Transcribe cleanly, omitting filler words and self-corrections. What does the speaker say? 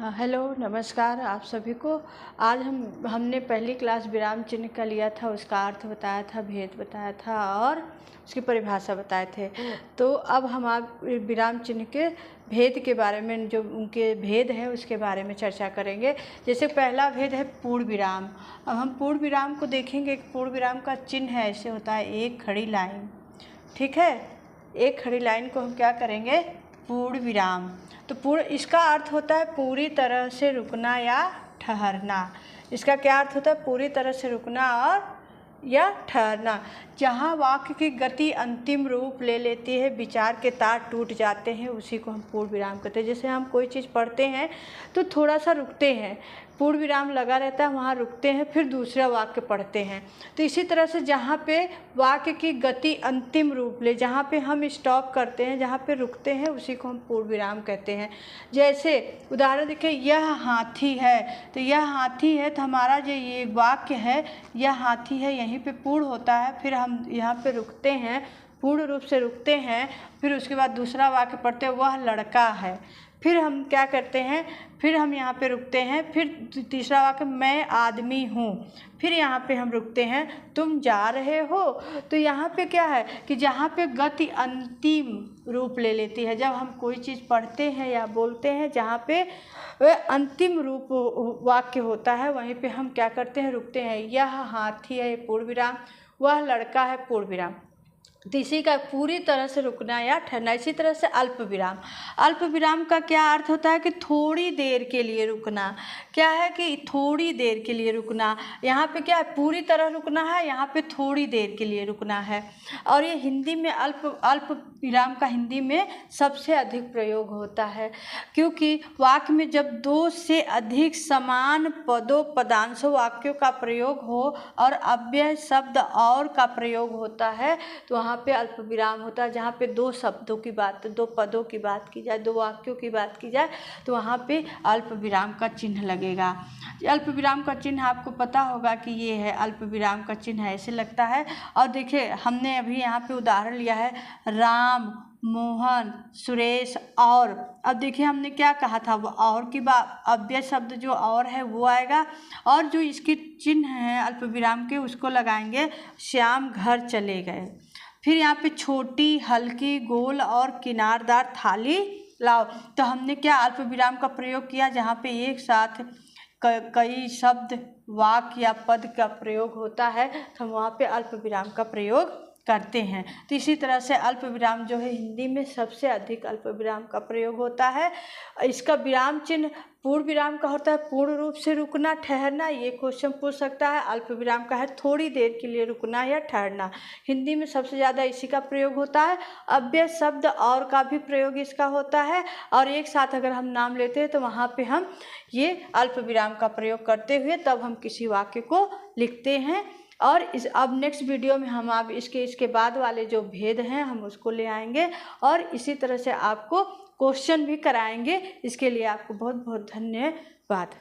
Hello नमस्कार आप सभी को। आज हमने पहली क्लास विराम चिन्ह का लिया था, उसका अर्थ बताया था, भेद बताया था और उसकी परिभाषा बताए थे। तो अब हम आप विराम चिन्ह के भेद के बारे में, जो उनके भेद हैं उसके बारे में चर्चा करेंगे। जैसे पहला भेद है पूर्ण विराम। अब हम पूर्ण विराम को देखेंगे। पूर्ण विराम का चिन्ह है ऐसे होता है, एक खड़ी लाइन। ठीक है, एक खड़ी लाइन को हम क्या करेंगे, पूर्ण विराम। तो पूर्ण, इसका अर्थ होता है पूरी तरह से रुकना या ठहरना। इसका क्या अर्थ होता है, पूरी तरह से रुकना और या ठहरना। जहाँ वाक्य की गति अंतिम रूप ले लेती है, विचार के तार टूट जाते हैं, उसी को हम पूर्ण विराम कहते हैं। जैसे हम कोई चीज़ पढ़ते हैं तो थोड़ा सा रुकते हैं, पूर्ण विराम लगा रहता है, वहाँ रुकते हैं, फिर दूसरा वाक्य पढ़ते हैं। तो इसी तरह से जहाँ पे वाक्य की गति अंतिम रूप ले, जहाँ पे हम स्टॉप करते हैं, जहाँ पे रुकते हैं, उसी को हम पूर्ण विराम कहते हैं। जैसे उदाहरण देखें, यह हाथी है। तो यह हाथी है, तो हमारा जो ये वाक्य है, यह हाथी है, यहीं पे पूर्ण होता है। फिर हम यहाँ पे रुकते हैं, पूर्ण रूप से रुकते हैं, फिर उसके बाद दूसरा वाक्य पढ़ते हैं, वह लड़का है। फिर हम क्या करते हैं, फिर हम यहाँ पे रुकते हैं, फिर तीसरा वाक्य, मैं आदमी हूँ। फिर यहाँ पे हम रुकते हैं, तुम जा रहे हो। तो यहाँ पे क्या है कि जहाँ पे गति अंतिम रूप ले लेती है, जब हम कोई चीज़ पढ़ते हैं या बोलते हैं, जहाँ पे अंतिम रूप वाक्य होता है, वहीं पे हम क्या करते हैं, रुकते हैं। यह हाथी है, पूर्ण विराम। वह लड़का है, पूर्ण विराम। तो इसी का पूरी तरह से रुकना या ठहरना। इसी तरह से अल्प विराम। अल्प विराम का क्या अर्थ होता है कि थोड़ी देर के लिए रुकना। क्या है कि थोड़ी देर के लिए रुकना। यहाँ पे क्या है, पूरी तरह रुकना है, यहाँ पे थोड़ी देर के लिए रुकना है। और ये हिंदी में अल्प विराम का हिंदी में सबसे अधिक प्रयोग होता है, क्योंकि वाक्य में जब दो से अधिक समान पदों पदांशों वाक्यों का प्रयोग हो और अव्यय शब्द और का प्रयोग होता है, तो वहाँ पे अल्प विराम होता है। जहाँ पे दो शब्दों की बात, दो पदों की बात की जाए, दो वाक्यों की बात की जाए, तो वहाँ पे अल्प विराम का चिन्ह लगेगा। अल्प विराम का चिन्ह आपको पता होगा कि ये है, अल्प विराम का चिन्ह ऐसे लगता है। और देखिए, हमने अभी यहाँ पे उदाहरण लिया है, राम, मोहन, सुरेश और। अब देखिए हमने क्या कहा था, वो और की बात, अव्यय शब्द जो और है वो आएगा, और जो इसके चिन्ह हैं अल्प विराम के, उसको लगाएंगे, श्याम घर चले गए। फिर यहाँ पे छोटी, हल्की, गोल और किनारदार थाली लाओ। तो हमने क्या अल्प विराम का प्रयोग किया, जहाँ पे एक साथ कई शब्द, वाक्य या पद का प्रयोग होता है, तो हम वहाँ पे अल्प विराम का प्रयोग करते हैं। तो इसी तरह से अल्प विराम जो है, हिंदी में सबसे अधिक अल्प विराम का प्रयोग होता है। इसका विराम चिन्ह पूर्ण विराम का होता है पूर्ण रूप से रुकना, ठहरना, ये क्वेश्चन पूछ सकता है। अल्प विराम का है थोड़ी देर के लिए रुकना या ठहरना। हिंदी में सबसे ज़्यादा इसी का प्रयोग होता है। अव्यय शब्द और का भी प्रयोग इसका होता है, और एक साथ अगर हम नाम लेते हैं तो वहाँ पे हम ये अल्प विराम का प्रयोग करते हुए तब हम किसी वाक्य को लिखते हैं। और अब नेक्स्ट वीडियो में हम आप इसके बाद वाले जो भेद हैं हम उसको ले आएंगे, और इसी तरह से आपको क्वेश्चन भी कराएंगे। इसके लिए आपको बहुत बहुत धन्यवाद।